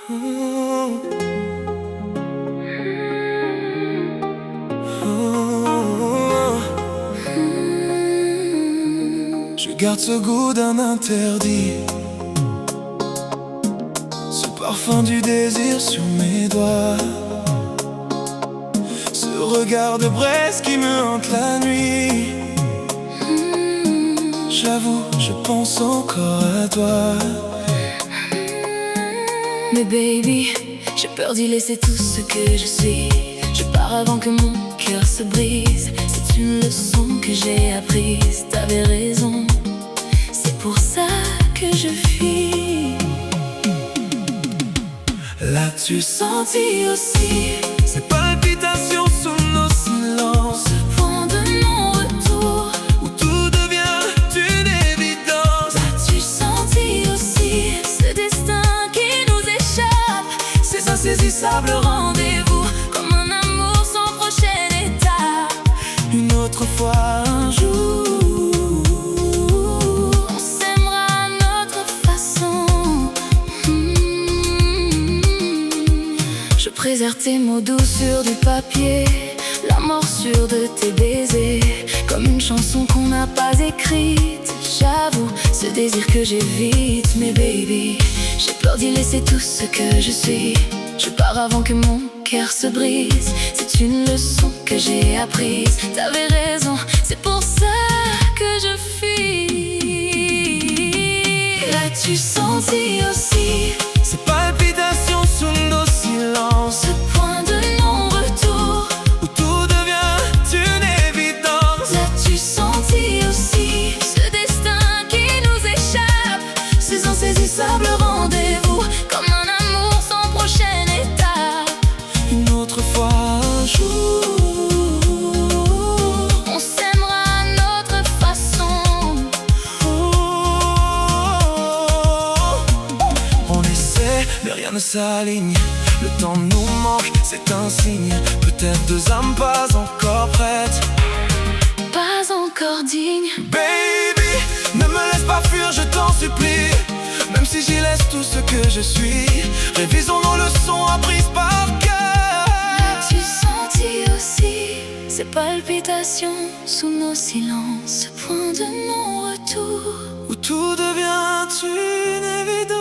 Oh, oh, je garde ce goût d'un interdit, ce parfum du désir sur mes doigts, ce regard de braise qui me hante la nuit. J'avoue, je pense encore à toi. Mais baby, j'ai peur d'y laisser tout ce que je suis. Je pars avant que mon cœur se brise. C'est une leçon que j'ai apprise. T'avais raison, c'est pour ça que je fuis. L'as-tu Senti aussi ces palpitations sous nos silences, ce point de non-retour où tout devient une évidence? As-tu senti aussi ce destin qui nous échappe, ces insaisissables rendez-vous, comme un amour sans prochaine étape? Une autre fois, un jour, On s'aimera à notre façon. Je préserve tes mots doux sur du papier, la morsure de tes baisers, comme une chanson qu'on n'a pas écrite. J'avoue, ce désir que j'évite. Mais baby, j'ai peur d'y laisser tout ce que je suis. Je pars avant que mon cœur se brise. C'est une leçon que j'ai apprise. T'avais raison, c'est pour ça que je fuis. L'as-tu senti aussi ces palpitations sous nos silences, ce point de non-retour? où tout devient une évidence? L'as-tu senti aussi ce destin qui nous échappe, ces insaisissables rendez-vous, comme un amour sans prochaine étape? Une autre fois, un jour, On s'aimera à notre façon. on essaie, mais rien ne s'aligne. Le temps nous manque, c'est un signe. Peut-être deux âmes pas encore prêtes. Pas encore digne. Baby, ne me laisse pas fuir, je t'en supplie. Même si j'y laisse tout ce que je suis, révisons nos leçons apprises par cœur. As-tu senti aussi ces palpitations sous nos silences, ce point de non-retour? Où tout devient une évidence.